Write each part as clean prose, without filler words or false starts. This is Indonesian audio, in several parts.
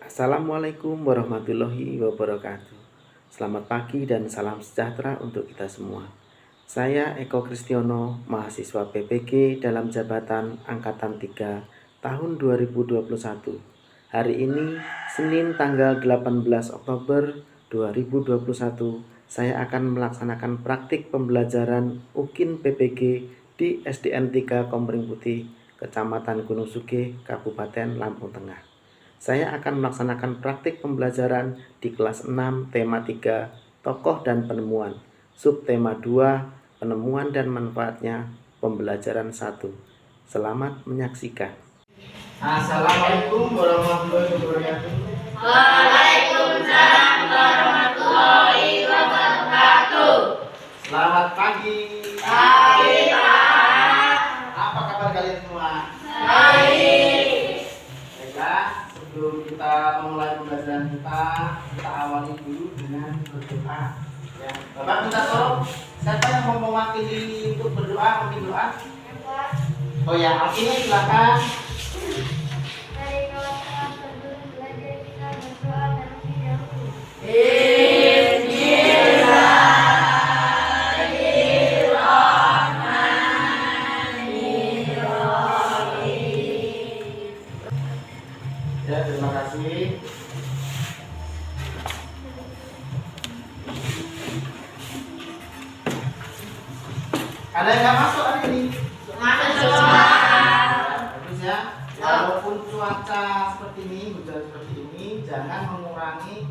Assalamualaikum warahmatullahi wabarakatuh. Selamat pagi dan salam sejahtera untuk kita semua. Saya Eko Kristiono, mahasiswa PPG dalam jabatan Angkatan 3 tahun 2021. Hari ini, Senin tanggal 18 Oktober 2021, saya akan melaksanakan praktik pembelajaran UKIN PPG di SDN 3 Kompering Putih, Kecamatan Gunung Sugih, Kabupaten Lampung Tengah. Saya akan melaksanakan praktik pembelajaran di kelas 6 tema 3 tokoh dan penemuan, subtema 2 penemuan dan manfaatnya, pembelajaran 1. Selamat menyaksikan. Assalamualaikum warahmatullahi wabarakatuh. Waalaikumsalam warahmatullahi wabarakatuh. Selamat pagi. Pagi, Pak. Apa kabar kalian semua? Baik. Baiklah, sebelum kita memulai pembelajaran kita awali dulu dengan berdoa. Ya, Bapak minta tolong, siapa yang mau mewakili untuk berdoa, mungkin doa? Oh ya, artinya silakan. Dari kawan-kawan sebelum belajar kita berdoa terlebih dahulu. Ya, terima kasih. Ada yang nggak masuk hari ini? Bagus ya. Walaupun cuaca seperti ini, hujan seperti ini, jangan mengurangi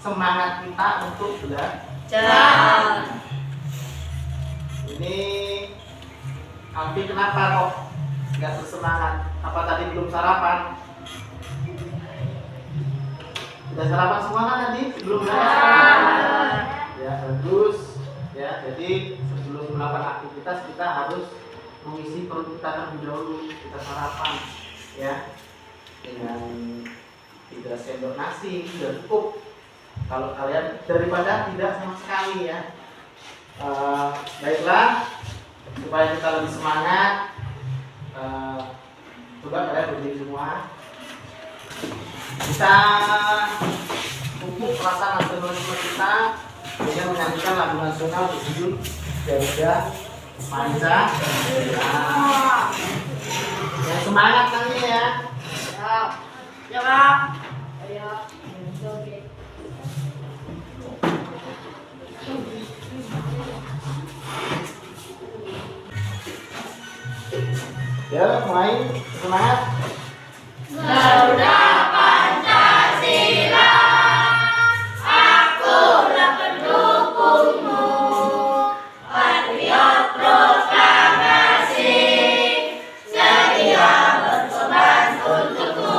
semangat kita untuk belajar. Ini Alfi kenapa kok nggak bersemangat? Apa tadi belum sarapan? Sudah sarapan semua kan tadi? Belum sarapan? Ya bagus. Ya, jadi sebelum melakukan aktivitas kita harus mengisi perut kita terlebih dahulu. Kita sarapan, ya, dengan 3 sendok nasi sudah cukup. Kalau kalian daripada tidak sama sekali ya. Baiklah, supaya kita lebih semangat, coba kalian berdiri semua. Kita pupuk rasa nasionalisme kita dengan menyanyikan lagu nasional berjudul Garuda Pancasila. Yang semangat nanti ya. Ya, Pak. Ayo, joget. Ya, mulai semangat. Garuda Pancasila, akulah pendukungmu, patriot proklamasi, setia berkorban untukmu.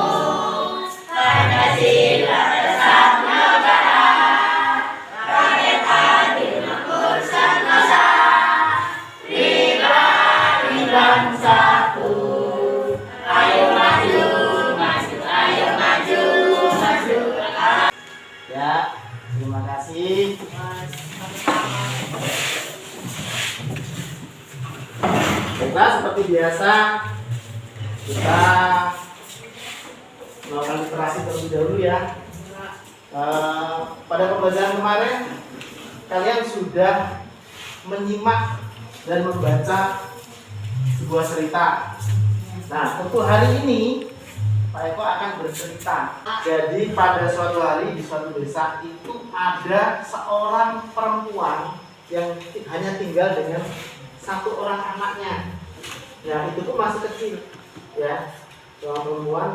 Pancasila dasar negara, rakyat adil makmur sentosa, pribadi bangsaku. Ayo maju, maju, ayo maju, maju. Ya, terima kasih. Baiklah, seperti biasa kita melakukan literasi terlebih dahulu ya. Pada pembelajaran kemarin kalian sudah menyimak dan membaca sebuah cerita. Nah, untuk hari ini Pak Eko akan bercerita. Jadi pada suatu hari di suatu desa itu ada seorang perempuan yang hanya tinggal dengan satu orang anaknya. Ya, itu pun masih kecil. Ya, seorang perempuan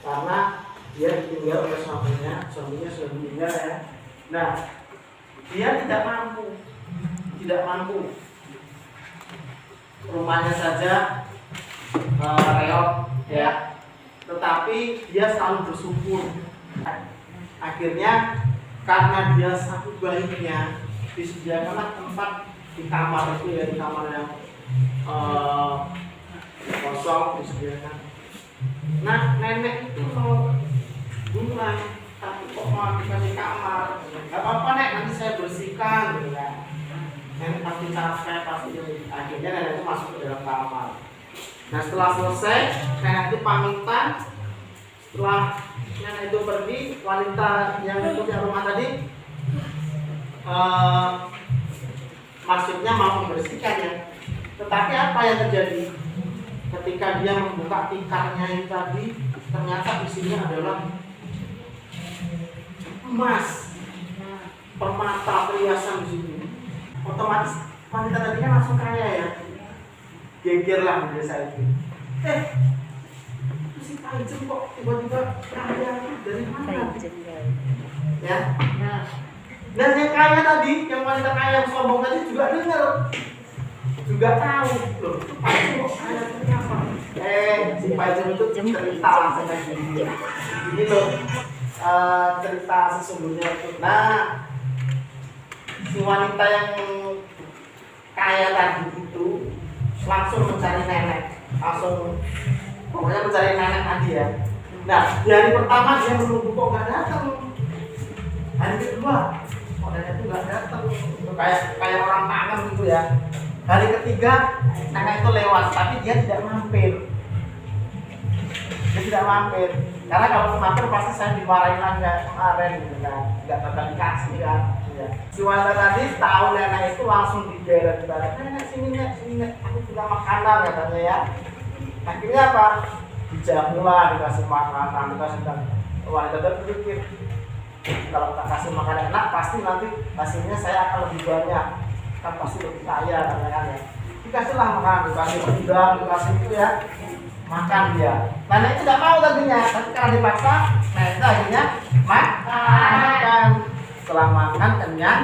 karena dia ditinggal oleh suaminya sudah meninggal ya. Nah, dia tidak mampu. Rumahnya saja reot ya, tetapi dia selalu bersyukur. Akhirnya karena dia satu baiknya disediakanlah tempat di kamar itu ya, di kamar yang kosong disediakan. Nah, nenek itu mau bunga, tapi kok mau aktifkan di kamar? Gak apa-apa nek, nanti saya bersihkan gitu kan. Nenek pasti capek, pasti akhirnya nenek itu masuk ke dalam kamar. Nah, setelah selesai, nenek itu pamitan Setelah nenek itu pergi, wanita yang punya rumah tadi maksudnya mau membersihkan ya. Tetapi apa yang terjadi? Ketika dia membuka tikarnya itu tadi, ternyata isinya adalah emas, permata, perhiasan di situ. Otomatis wanita tadi kan langsung kaya ya, gegerlah di desa itu. Si Paijem kok tiba-tiba kaya dari mana? Ya. Dan yang kaya tadi, yang wanita kaya yang sombong tadi juga dengar, juga tahu loh. Paijem kok kaya ternyata. Si Paijem itu cerita langsung kayak gini. Ini loh cerita sesungguhnya itu. Nah, si wanita yang kaya tadi itu langsung mencari nenek, pokoknya mencari nenek tadi ya. Nah, di hari pertama dia menunggu kok nggak datang. Hari kedua, kok nenek itu nggak datang. Itu kayak orang tangan gitu ya. Hari ketiga, nenek itu lewat, tapi dia tidak mampir. Dia tidak mampir. Karena kalau mampir pasti saya dimarahin lagi kemarin gitu kan, nggak bakal dikasih kan. Ya. Si wanita tadi tahu nenek itu langsung digeret balik. Nenek sini nek, aku punya makanan katanya ya. Akhirnya apa? Dijamu lah, dikasih makanan, dikasih dan wanita tadi berpikir kalau tak kasih makanan enak pasti nanti hasilnya saya akan lebih banyak, kan pasti lebih kaya katanya ya. Dikasihlah makanan, dikasih udang, dikasih itu ya. Makan dia. Nenek itu tidak mau tadinya, tapi karena dipaksa, nenek itu akhirnya makan. Setelah makan kenyang,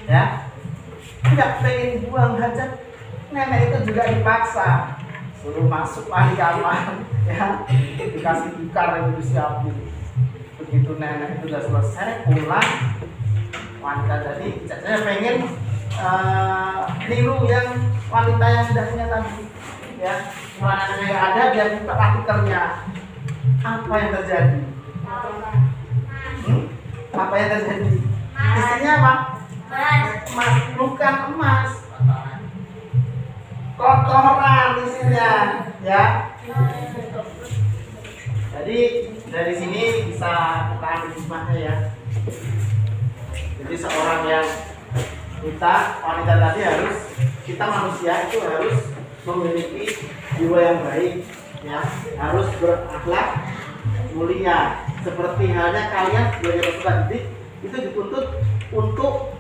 ya, tidak pengen buang hajat, nenek itu juga dipaksa, suruh masuk lagi kamar, ya, dikasih tikar yang disiapin. Begitu nenek itu sudah selesai pulang, wanita tadi, saya pengen niru yang wanita yang sudah punya tadi. Ya, mulai yang ada dia buka artikelnya. Apa yang terjadi? Apa yang terjadi? Isinya apa? Emas, bukan emas. Kotoran isinya, ya. Jadi dari sini bisa kita ambil hikmahnya ya. Jadi seorang yang wanita tadi harus, kita manusia itu harus memiliki jiwa yang baik, ya, harus berakhlak mulia. Seperti halnya kalian sebagai peserta didik itu dituntut untuk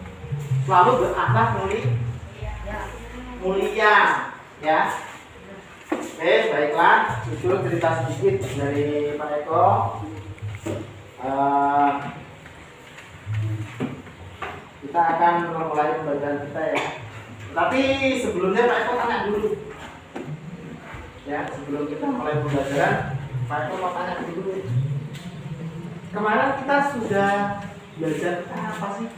selalu berakhlak mulia, ya. Oke, baiklah, itu cerita sedikit dari Pak Eko. Kita akan memulai pembelajaran kita ya. Tapi sebelumnya Pak Eko tanya dulu. Ya, sebelum kita mulai pembelajaran, Pak Eko mau tanya dulu. Kemarin kita sudah belajar apa sih?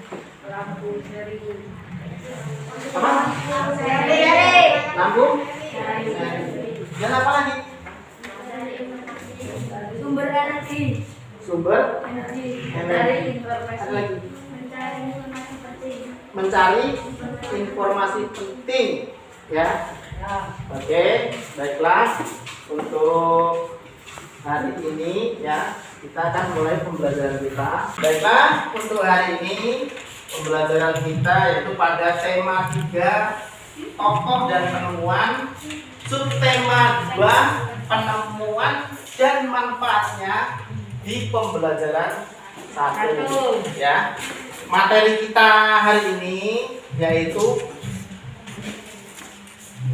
Apa? Lambung? Dan apa lagi? Sumber energi. Sumber Energi. energi. Ada lagi? Mencari informasi penting, ya. Oke, baiklah. Untuk hari ini ya, kita akan mulai pembelajaran kita. Baiklah, untuk hari ini pembelajaran kita yaitu pada tema 3, tokoh dan penemuan, subtema 2, penemuan dan manfaatnya di pembelajaran 1 ya. Materi kita hari ini yaitu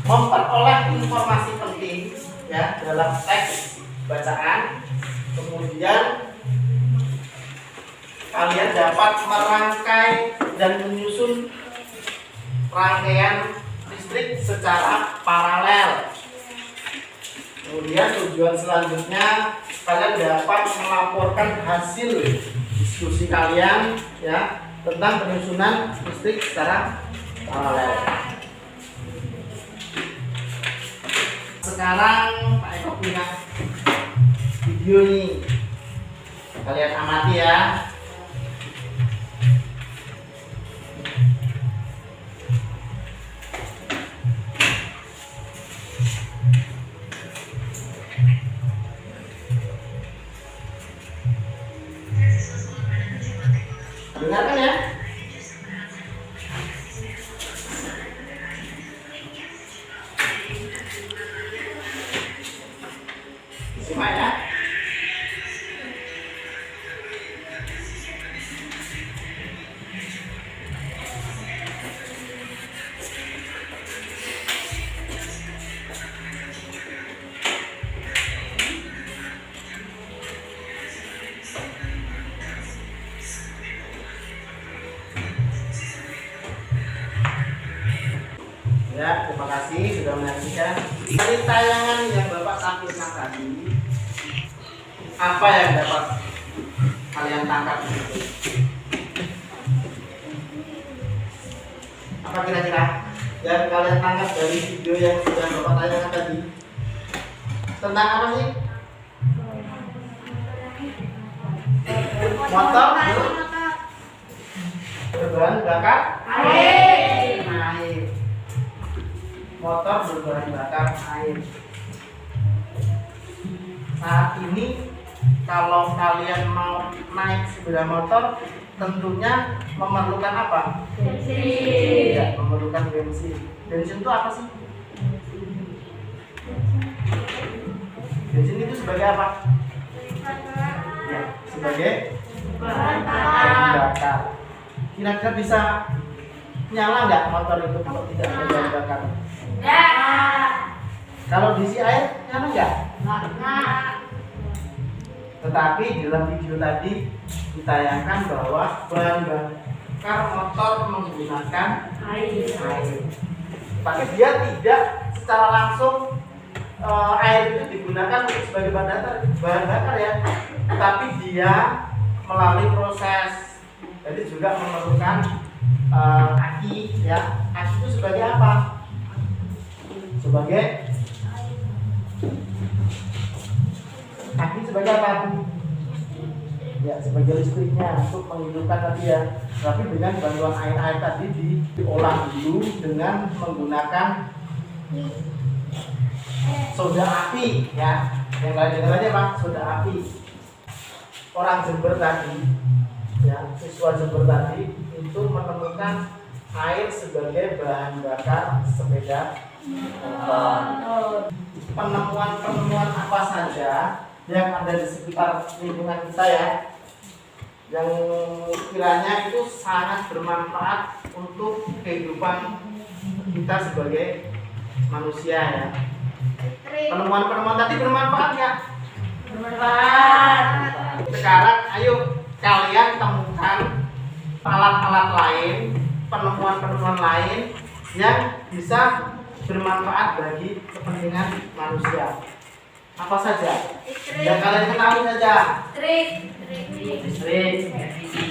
memperoleh informasi penting ya dalam teks bacaan. Kemudian kalian dapat merangkai dan menyusun rangkaian listrik secara paralel. Kemudian tujuan selanjutnya kalian dapat melaporkan hasil diskusi kalian ya tentang penyusunan listrik secara paralel. Sekarang Pak Eko punya video nih, kalian amati ya. Dengarkan ya. Simak ya. Ya, terima kasih sudah menyaksikan. Dari tayangan yang Bapak tampilkan tadi, apa yang dapat kalian tangkap? Apa kira-kira yang kalian tangkap dari video yang sudah Bapak tayangkan tadi? Tentang apa sih? Motor berbahan bakar Air. air. Motor berbahan bakar air. Saat ini kalau kalian mau naik sepeda motor tentunya memerlukan apa? Bensin. Ya, memerlukan bensin. Bensin itu apa sih? Bensin itu sebagai apa? Ya, sebagai Bahan bahan bakar. Kira-kira bisa nyala nggak motor itu kalau tidak ada bahan bakar? Enggak. Kalau diisi air nyala nggak? Enggak. Tetapi dalam video tadi ditayangkan bahwa bahan bakar motor menggunakan air. Tapi dia tidak secara langsung air itu digunakan untuk sebagai bahan bakar ya, tapi dia melalui proses. Jadi juga memerlukan aki ya. Aki itu sebagai apa? Sebagai aki sebagai apa? Ya, sebagai listriknya untuk menghidupkan tadi ya. Tapi dengan bantuan air tadi diolah dulu dengan menggunakan soda api ya. Yang kalian dengar aja Pak, soda api. Orang Jember tadi ya, siswa Jember tadi itu menemukan air sebagai bahan bakar sepeda motor. Penemuan-penemuan apa saja yang ada di sekitar lingkungan kita ya, yang kiranya itu sangat bermanfaat untuk kehidupan kita sebagai manusia ya. Penemuan-penemuan tadi bermanfaat nggak? Bermanfaat. Sekarang ayo kalian temukan alat-alat lain, penemuan-penemuan lain yang bisa bermanfaat bagi kepentingan manusia. Apa saja? Yang kalian ketahui saja. Listrik,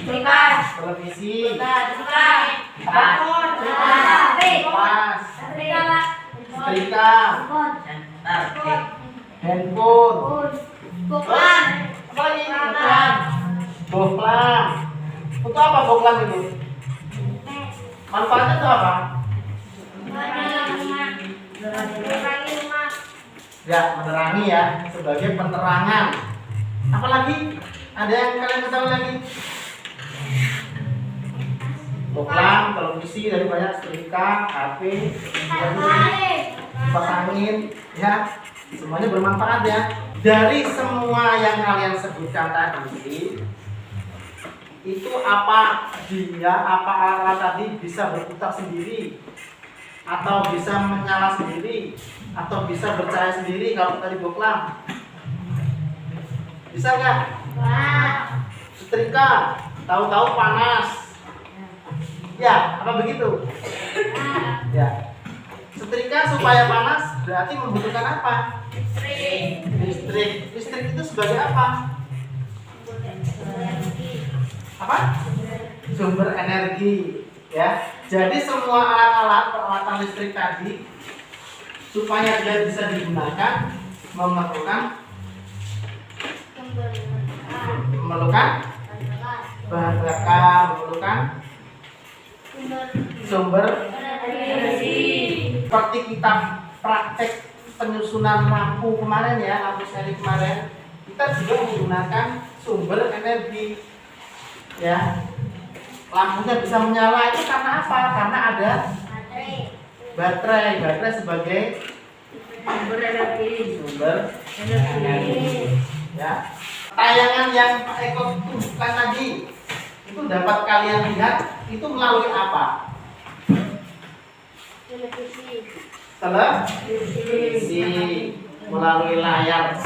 Kulkas. televisi, Kulkas. kipas, setrika, handphone, apa lagi? Boklam. Untuk apa boklam itu? Manfaatnya itu apa? Ya, menerangi ya, sebagai penerangan. Apalagi? Ada yang kalian ketahui lagi? Boklam, televisi, dari banyak setrika, HP, kipas angin, ya, semuanya bermanfaat ya. Dari semua yang kalian sebutkan tadi, itu apa alat tadi bisa berputar sendiri, atau bisa menyala sendiri, atau bisa bercahaya sendiri kalau tadi boklam? Bisa nggak? Setrika, tahu-tahu panas. Ya, apa begitu? Ya. Setrika supaya panas berarti membutuhkan apa? Listrik. Listrik itu sebagai apa? Apa? Sumber energi. Ya. Jadi semua alat-alat peralatan listrik tadi supaya dia bisa digunakan memerlukan bahan bakar, memerlukan sumber seperti kita praktek penyusunan lampu kemarin ya, lampu seri kemarin, kita juga menggunakan sumber energi ya. lampunya bisa menyala itu karena apa? Karena ada baterai sebagai sumber energi. Ya. Tayangan yang Pak Eko tunjukkan tadi itu dapat kalian lihat itu melalui apa? Televisi, melalui layar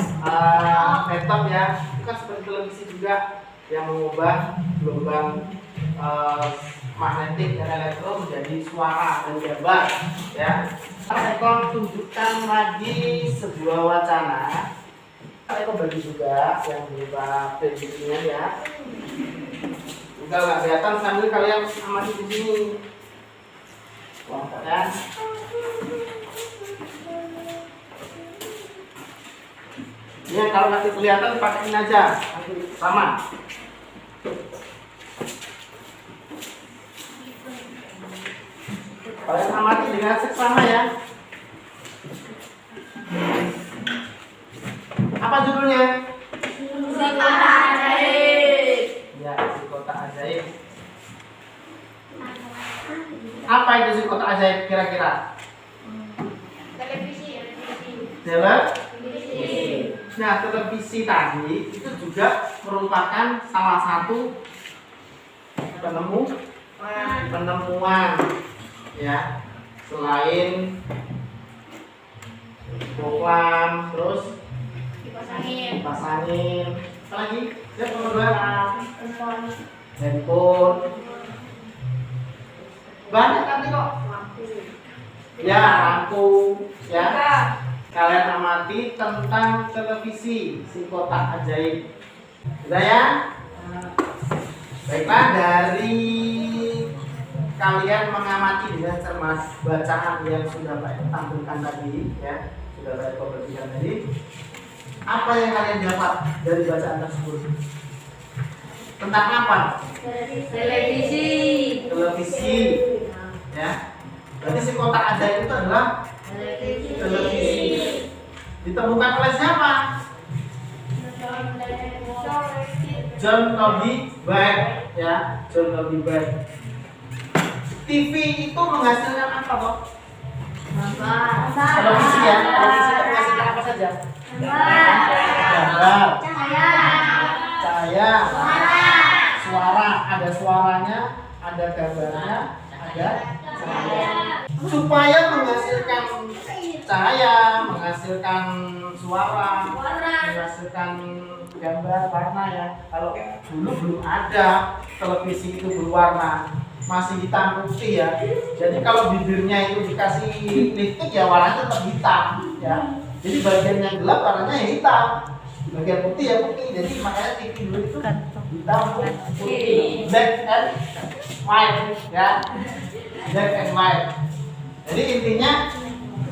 laptop ya. Itu kan seperti televisi juga yang mengubah gelombang magnetik dan elektro menjadi suara dan gambar ya. Pak Eko tunjukkan lagi sebuah wacana. Pak Eko bagi juga yang berupa prediksinya ya. Juga nggak kelihatan sambil kalian amati di sini. Wah, kan? Ini kalau nanti kelihatan pakai ini aja, nanti sama. Kalian amati dengan seksama ya. Apa judulnya? Ya, si kotak ajaib. Apa itu si kotak ajaib kira-kira? Televisi. Televisi. Nah, televisi tadi itu juga merupakan salah satu penemuan ya, selain program terus dipasangin apa lagi? Ya, kedua handphone banyak tadi kok ya, lampu ya. Kalian amati tentang televisi si kotak ajaib. Sudah ya? Baiklah, dari kalian mengamati dengan cermat bacaan yang sudah Pak tampilkan tadi ya, sudah Pak Eko berikan tadi. Apa yang kalian dapat dari bacaan tersebut? Tentang apa? Televisi. Ya. Berarti si kotak ajaib itu adalah televisi. Ditemukan oleh siapa? John Toby Baird ya, John Toby Baird. TV itu menghasilkan apa, Bob? Televisi ya, televisi itu menghasilkan apa saja? Gambar, cahaya, suara, ada suaranya, ada gambarnya, ada cahaya. Supaya menghasilkan cahaya, menghasilkan suara, menghasilkan gambar warna ya. Kalau dulu belum ada televisi itu berwarna, masih hitam putih ya. Jadi kalau bibirnya itu dikasih listrik ya warnanya tetap hitam ya. Jadi bagian yang gelap warnanya hitam, bagian putih ya putih. Jadi makanya TV dulu itu hitam putih, black and white ya, black and white. Jadi intinya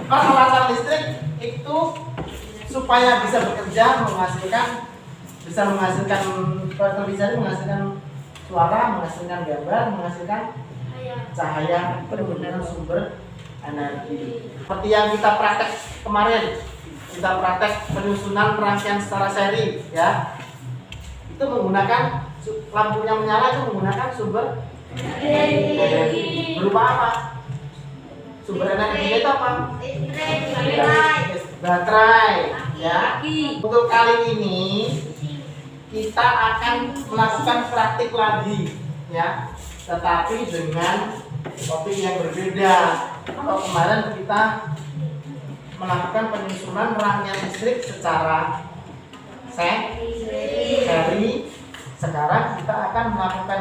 peralatan listrik itu supaya bisa bekerja bisa menghasilkan televisi, menghasilkan suara, menghasilkan gambar, menghasilkan cahaya, benar-benar sumber energi. Seperti yang kita praktek kemarin, kita praktek penyusunan rangkaian secara seri ya. Itu menggunakan lampunya menyala, itu menggunakan sumber energi. Berupa apa? Sumber energi itu apa? Baterai ya. Untuk kali ini kita akan melakukan praktik lagi ya, tetapi dengan topik yang berbeda. Kalau kemarin kita melakukan penyusunan rangkaian listrik secara seri, sekarang kita akan melakukan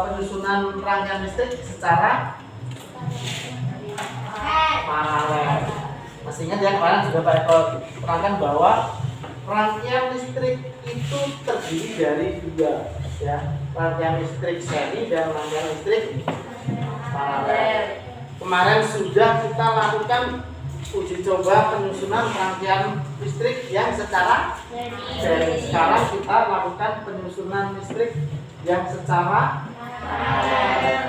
penyusunan rangkaian listrik secara paralel. Masih ingat ya, kemarin sudah Pak Eko terangkan bahwa rangkaian listrik itu terdiri dari dua ya, rangkaian listrik seri dan rangkaian listrik paralel. Kemarin sudah kita lakukan uji coba penyusunan rangkaian listrik yang secara seri. Sekarang kita lakukan penyusunan listrik yang secara paralel.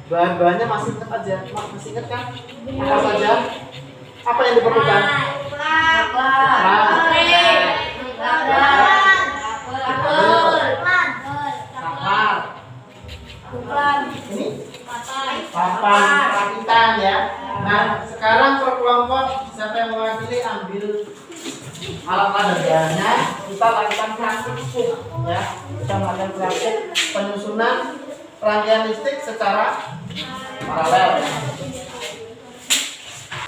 Bahan-bahannya masih ingat aja, masih ingat kan? Apa saja? Apa yang diperlukan? praktik ya. Kita melakukan praktik penyusunan rangkaian listrik secara paralel.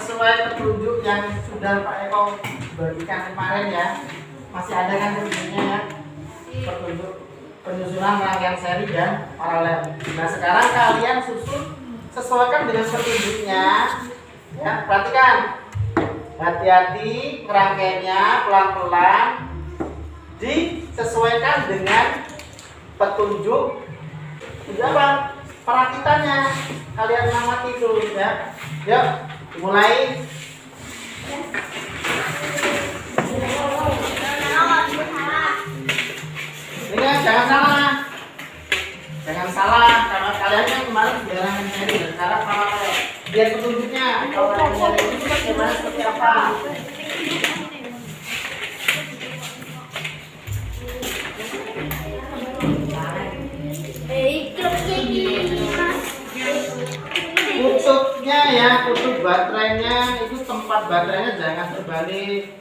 Sesuai petunjuk yang sudah Pak Eko bagikan kemarin ya, masih ada kan petunjuknya ya, petunjuk penyusunan rangkaian seri dan paralel. Nah sekarang kalian susun sesuaikan dengan petunjuknya ya. Perhatikan, hati-hati ngerangkainya pelan-pelan, disesuaikan dengan petunjuk apa perakitannya. Kalian amati dulu ya. Yuk mulai. Ini jangan salah karena kalian kan kemarin biaran seri dan sekarang paralel. Biar petunjuknya kalau kalian itu bagaimana seperti apa. Kutubnya ya, kutub baterainya itu tempat baterainya jangan terbalik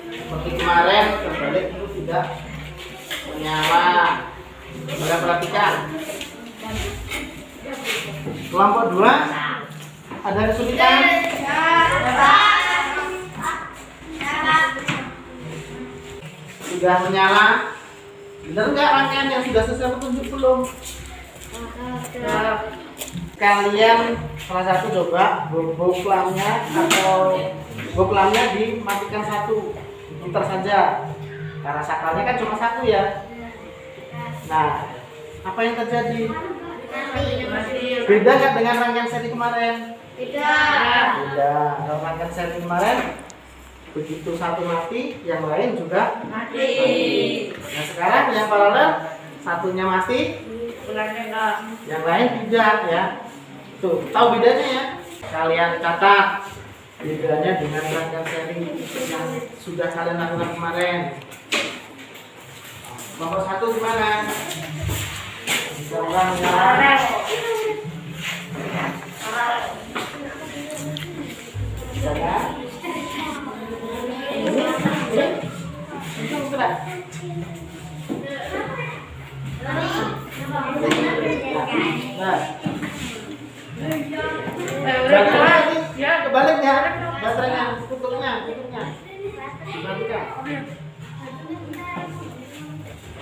seperti kemarin, terbalik itu tidak menyala. Sudah perhatikan. Kelompok 2 ada kesulitan? Sudah menyala? Benar nggak rangkaian yang sudah sesuai petunjuk belum? Kalian salah satu coba boklamnya atau boklamnya dimatikan satu, putar saja. Karena sakalnya kan cuma satu ya. Nah, apa yang terjadi? Beda nggak dengan rangkaian seri kemarin? Beda. Beda. Kalau rangkaian seri kemarin begitu satu mati, yang lain juga Mati. Nah sekarang yang paralel satunya mati, yang lain tidak ya. Tuh, tahu bedanya ya? Kalian catat bedanya dengan rangkaian seri yang sudah kalian lakukan kemarin. Nomor 1 gimana? Bisa ulang ya. Bisa ya? Ini berat. Nah. Baterainya ini ya kebalik ya. Baterainya, kutubnya. Perhatikan.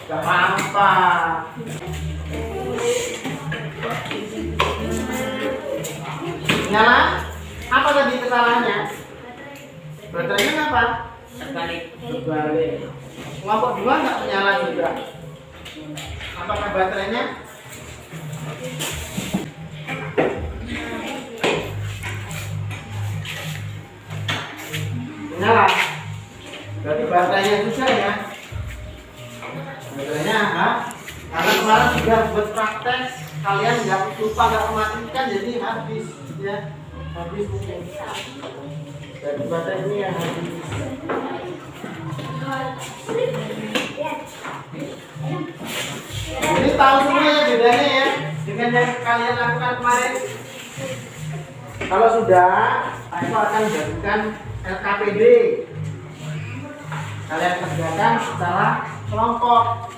Gak apa-apa. Nyala? Apa tadi kesalahannya? Baterainya apa? Terbalik. Kelompok 2 nggak menyala juga. Apakah baterainya? Menyala. Berarti baterainya susah ya. Baterainya apa? Karena kemarin sudah buat praktek, kalian nggak lupa nggak mematikan, jadi habis ya. Habis mungkin. Dari baterai ini yang habis. Ini tahu semua ya bedanya ya dengan yang kalian lakukan kemarin. Kalau sudah, aku akan jadikan LKPD. Kalian kerjakan secara kelompok.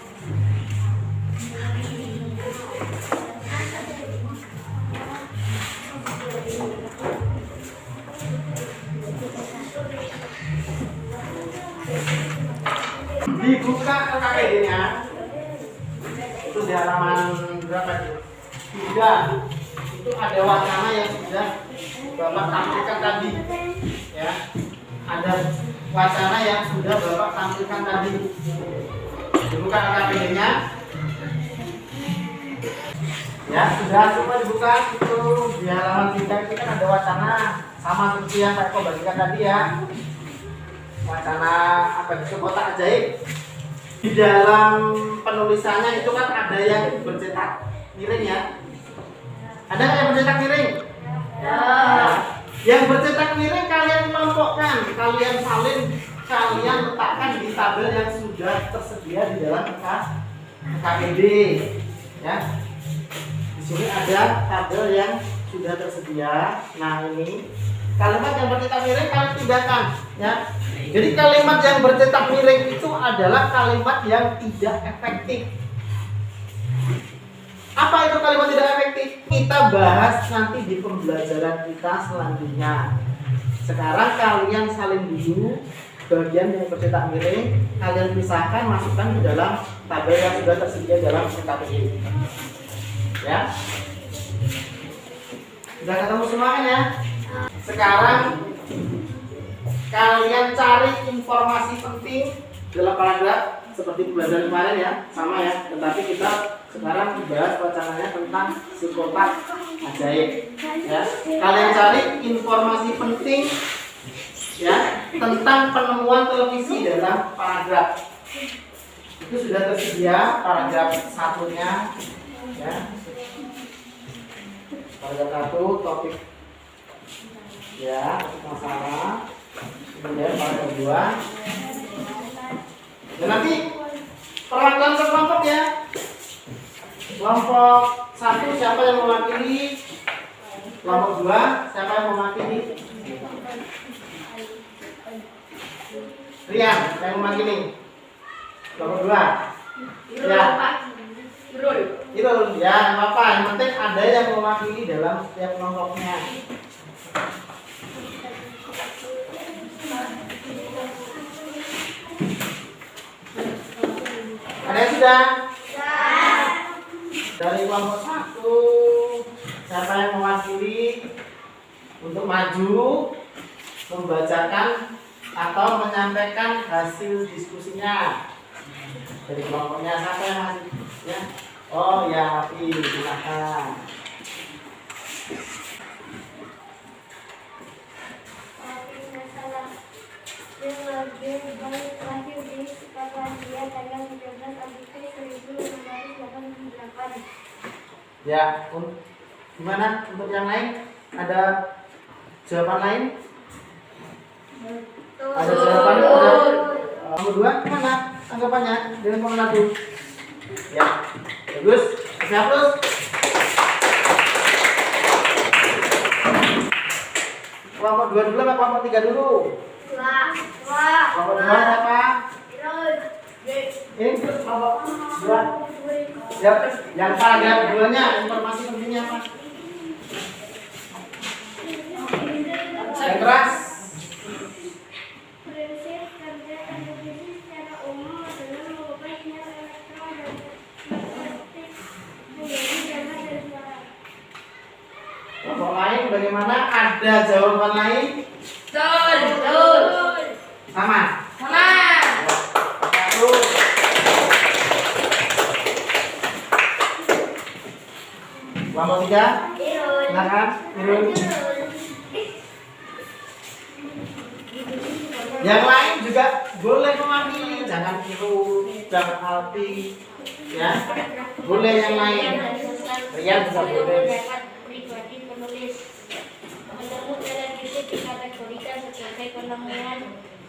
Dibuka LKPD-nya. Itu di halaman berapa itu? 3. Itu ada wacana yang sudah Bapak tampilkan tadi ya. Ada wacana yang sudah Bapak tampilkan tadi. Dibuka LKPD-nya. Ya, sudah semua dibuka. Itu di halaman 3 itu kan ada wacana sama seperti yang Pak Eko bagikan tadi ya. Wacana apa itu kotak ajaib. Di dalam penulisannya itu kan ada yang bercetak miring ya. Ada yang bercetak miring? Ya. Yang bercetak miring kalian kelompokkan, kalian salin, kalian letakkan di tabel yang sudah tersedia di dalam KPD. Ya. Di sini ada tabel yang sudah tersedia. Nah ini Kalimat yang bercetak miring kalian pindahkan, ya. Jadi kalimat yang bercetak miring itu adalah kalimat yang tidak efektif. Apa itu kalimat tidak efektif? Kita bahas nanti di pembelajaran kita selanjutnya. Sekarang kalian salin dulu bagian yang bercetak miring, kalian pisahkan, masukkan ke dalam tabel yang sudah tersedia dalam PKPI. Ya. Sudah ketemu semua kan ya? Sekarang kalian cari informasi penting dalam paragraf seperti pembelajaran kemarin ya, sama ya. Tetapi kita sekarang membahas wacananya tentang psikopat ajaib. Ya. Kalian cari informasi penting ya tentang penemuan televisi dalam paragraf. Itu sudah tersedia paragraf satunya ya. Paragraf 1 topik ya, masalah. Kemudian paragraf 2. Dan nanti perwakilan kelompok ya. Kelompok 1 siapa yang mewakili? Kelompok 2 siapa yang mewakili? Rian yang mewakili. Kelompok 2. Ya. Irul, ya, apa? Yang penting ada yang mewakili dalam setiap kelompoknya. Ada yang sudah? Dari kelompok 1, siapa yang mewakili untuk maju membacakan atau menyampaikan hasil diskusinya? Dari kelompoknya siapa yang masih? Ya. Oh ya, Api, silakan. Lahir di Skotlandia tanggal 13 Agustus 1988. Ya, gimana untuk yang lain? Ada jawaban lain? Ada jawaban? Nomor 2 gimana tanggapannya dengan pengenadu? Ya, bagus. Siap terus. Kelompok 2 dulu apa kelompok 3 dulu? Kelompok 2 siapa? Ini kelompok 2. Ya, yang paragraf 2-nya informasi pentingnya apa? Yang keras. Prinsip kerja televisi secara umum adalah mengubah sinyal elektron dan magnetik menjadi gambar dan suara. Kelompok lain bagaimana? Ada jawaban lain? Betul. Sama. Sama. Satu. Kelompok 3. Silakan. Irul. Yang lain juga boleh mewakili, jangan Irul, jangan Alpi, ya. Boleh yang lain. Rian juga boleh. Pribadi penulis. Menurut televisi dikategorikan sebagai penemuan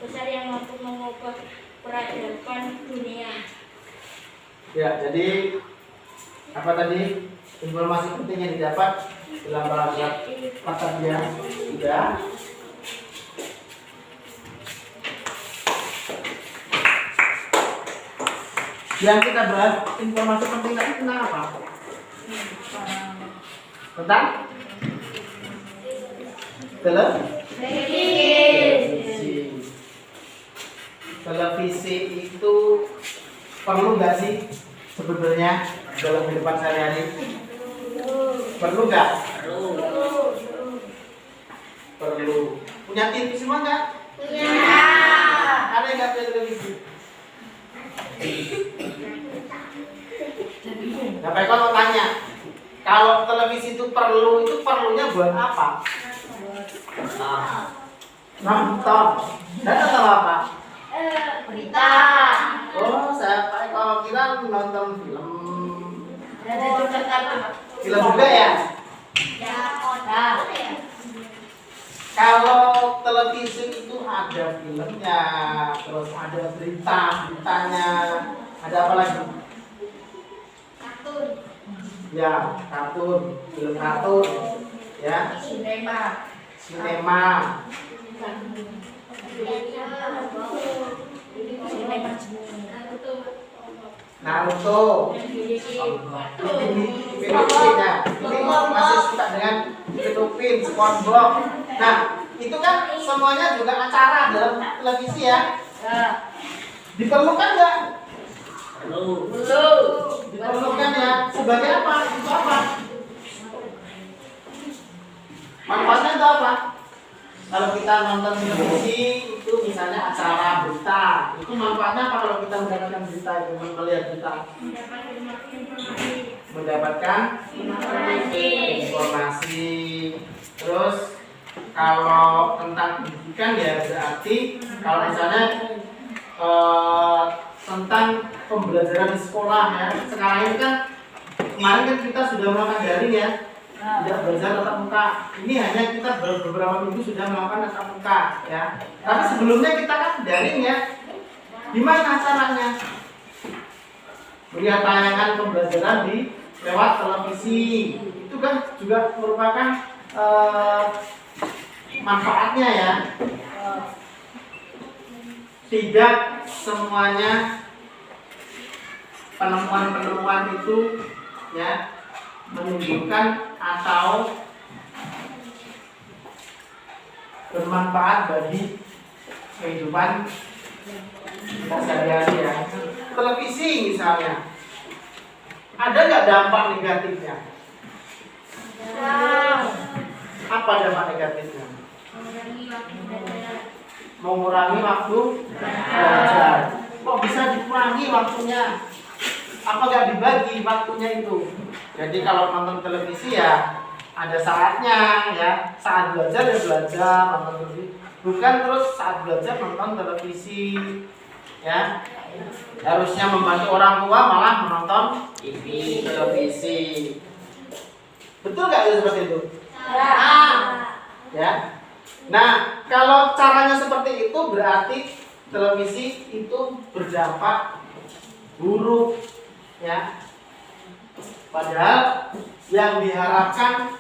besar yang mampu mengubah peradaban dunia. Ya, jadi apa tadi informasi penting yang didapat dalam paragraf dia sudah. Yang kita bahas informasi penting tadi tentang apa? Tentang televisi. Televisi itu perlu nggak sih sebetulnya dalam kehidupan sehari-hari? Perlu nggak? Perlu. Punya TV semua nggak? Ada yang nggak punya televisi? Nah, Pak Eko mau tanya, kalau televisi itu perlunya buat apa? Nonton. Dan nonton apa? Berita. Oh, saya Pak Eko kira nonton film. Ada juga kartun. Film juga ya? Kalau televisi itu ada filmnya, terus ada beritanya, ada apa lagi? Kartun. Ya, kartun, film kartun, ya. Sinema. sinema, Naruto. Ini ya. Ini masih suka dengan Upin, SpongeBob. Nah, itu kan semuanya juga acara dalam televisi ya. Diperlukan nggak? Diperlukan ya. Sebagai apa? Itu apa? Manfaatnya itu apa? Kalau kita nonton televisi itu misalnya acara berita, itu manfaatnya apa kalau kita mendapatkan berita itu, melihat berita? Mendapatkan informasi. Terus kalau tentang pendidikan ya berarti kalau misalnya tentang pembelajaran di sekolah ya. Sekarang ini kan kemarin kan kita sudah melakukan daring ya. Tidak belajar tatap muka. Ini hanya kita beberapa minggu sudah melakukan tatap muka ya. Tapi sebelumnya kita kan daring ya. Gimana caranya? Melihat tayangan pembelajaran di lewat televisi. Itu kan juga merupakan manfaatnya ya. Tidak semuanya penemuan-penemuan itu ya menunjukkan atau bermanfaat bagi kehidupan kita sehari-hari ya. Televisi misalnya, ada nggak dampak negatifnya? Apa dampak negatifnya? Mengurangi waktu belajar. Kok bisa dikurangi waktunya? Apa nggak dibagi waktunya itu? Jadi kalau nonton televisi ya ada saatnya ya. Saat belajar ya belajar nonton televisi. Bukan terus saat belajar nonton televisi ya. Harusnya membantu orang tua malah menonton TV, televisi. Betul nggak itu seperti itu? Ya. Nah, kalau caranya seperti itu berarti televisi itu berdampak buruk ya. Padahal yang diharapkan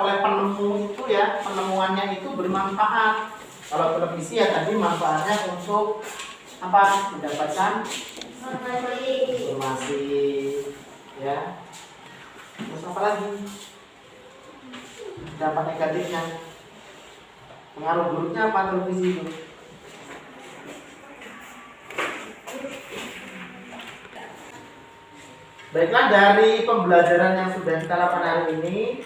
oleh penemu itu ya, penemuannya itu bermanfaat. Kalau televisi ya tadi manfaatnya untuk apa? Mendapatkan informasi ya. Terus apa lagi? Dampak negatifnya, pengaruh buruknya apa televisi itu? Baiklah, dari pembelajaran yang sudah kita lakukan hari ini,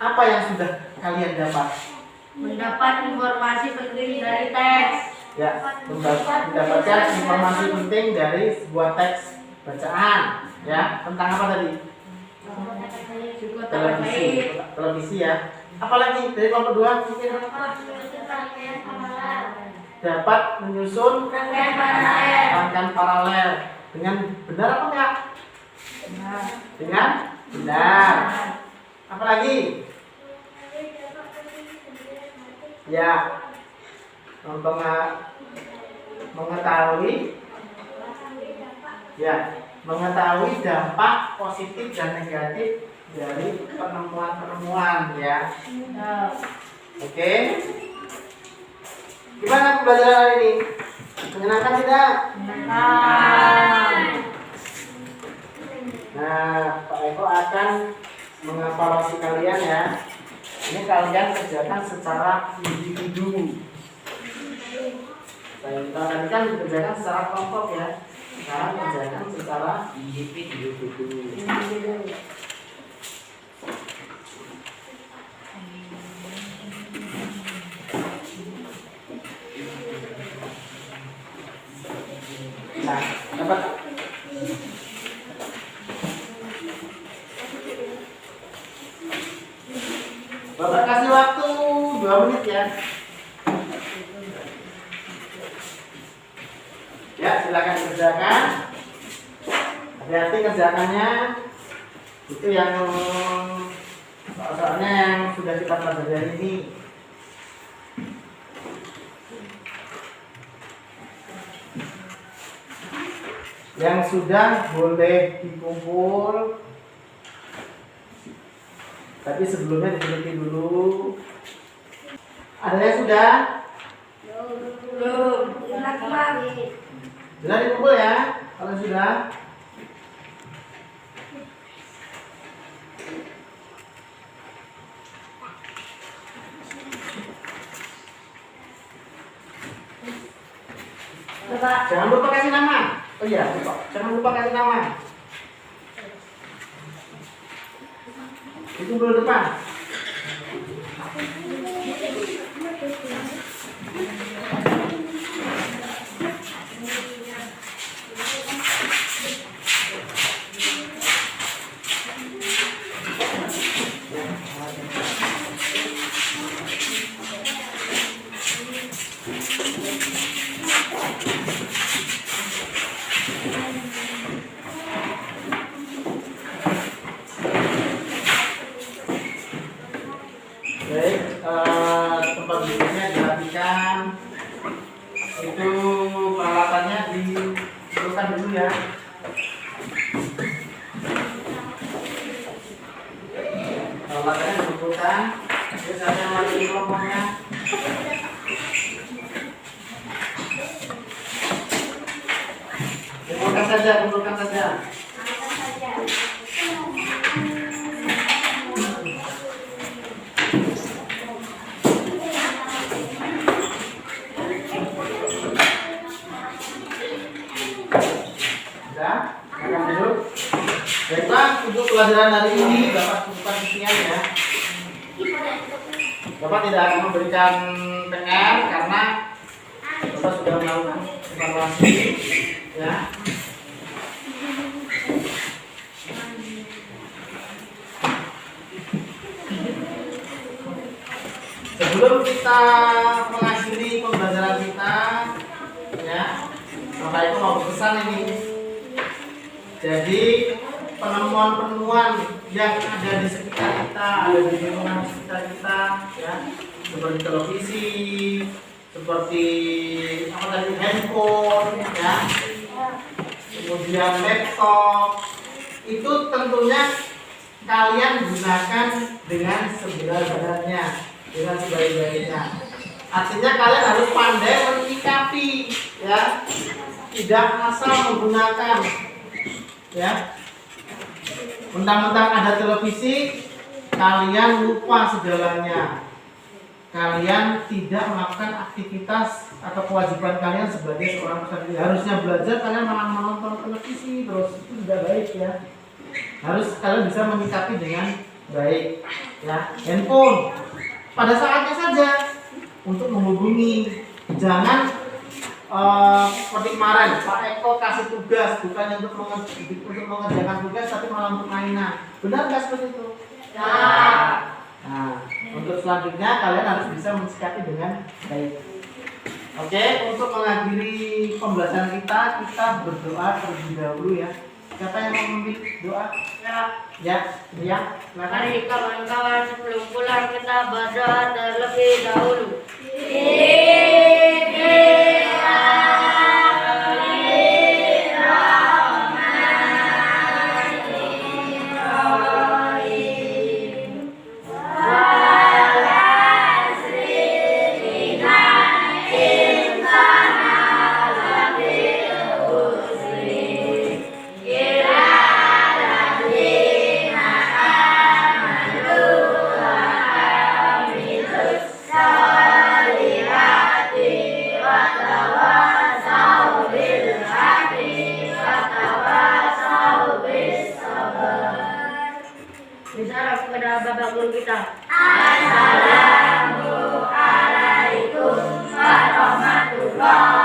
apa yang sudah kalian dapat? Mendapat informasi penting dari teks. Ya, mendapatkan informasi penting dari sebuah teks bacaan. Ya, tentang apa tadi? Televisi ya. Apalagi dari kelompok 2 mungkin dapat menyusun rangkaian paralel dengan benar apa enggak? Dengan benar. Apalagi? Ya, mengetahui dampak positif dan negatif dari penemuan-penemuan ya. Oke. Gimana pembelajaran hari ini? Menyenangkan tidak? Menyenangkan. Nah, Pak Eko akan mengevaluasi kalian ya. Ini kalian kerjakan secara individu. Tadi kan dikerjakan secara kelompok ya. Sekarang kerjakan secara individu. Nah, dapat. Bapak kasih waktu 2 menit ya. Ya, silakan kerjakan. Hati-hati kerjakannya. Itu yang soalnya yang sudah kita pelajari hari ini. Yang sudah boleh dikumpul Tapi sebelumnya diteliti dulu. Ada yang sudah? Belum. Sudah dikumpul ya? Kalau sudah. Coba. Jangan lupa kasih nama. Oh iya, lupa. Jangan lupa kasih nama. Itu dulu depan. Baik, tempat duduknya dirapikan. Itu peralatannya dikumpulkan dulu ya. Peralatannya dikumpulkan. Terus saya masukin kelompoknya. Kumpulkan saja, kumpulkan saja. Sudah, akan duduk. Baiklah, untuk pelajaran hari ini Bapak cukupkan sekian ya. Bapak tidak akan memberikan PR karena Bapak sudah melakukan evaluasi ya. Sebelum kita mengakhiri pembelajaran kita ya, Bapak itu mau berpesan ini. Jadi penemuan-penemuan yang ada di sekitar kita, ada di lingkungan sekitar kita, ya, seperti televisi, seperti apa tadi, handphone, ya, kemudian laptop, itu tentunya kalian gunakan dengan sebenar-benarnya, dengan sebaik-baiknya. Artinya kalian harus pandai menyikapi, ya, tidak asal menggunakan, ya. Mentang-mentang ada televisi, kalian lupa segalanya. Kalian tidak melakukan aktivitas atau kewajiban kalian sebagai seorang peserta. Harusnya belajar, kalian malah menonton televisi terus, itu tidak baik ya. Harus kalian bisa menyikapi dengan baik, ya. Handphone pada saatnya saja untuk menghubungi, jangan seperti kemarin Pak Eko kasih tugas bukan untuk mengerjakan tugas tapi malah untuk mainan. Benar nggak seperti itu? Ya. Nah, untuk selanjutnya kalian harus bisa mensikapi dengan baik. Oke, untuk mengakhiri pembelajaran kita berdoa terlebih dahulu ya. Siapa yang mau memimpin doa? Ya, silakan. Mari kawan-kawan sebelum pulang kita berdoa terlebih dahulu. Bicara kepada Bapak Guru kita. Assalamualaikum warahmatullahi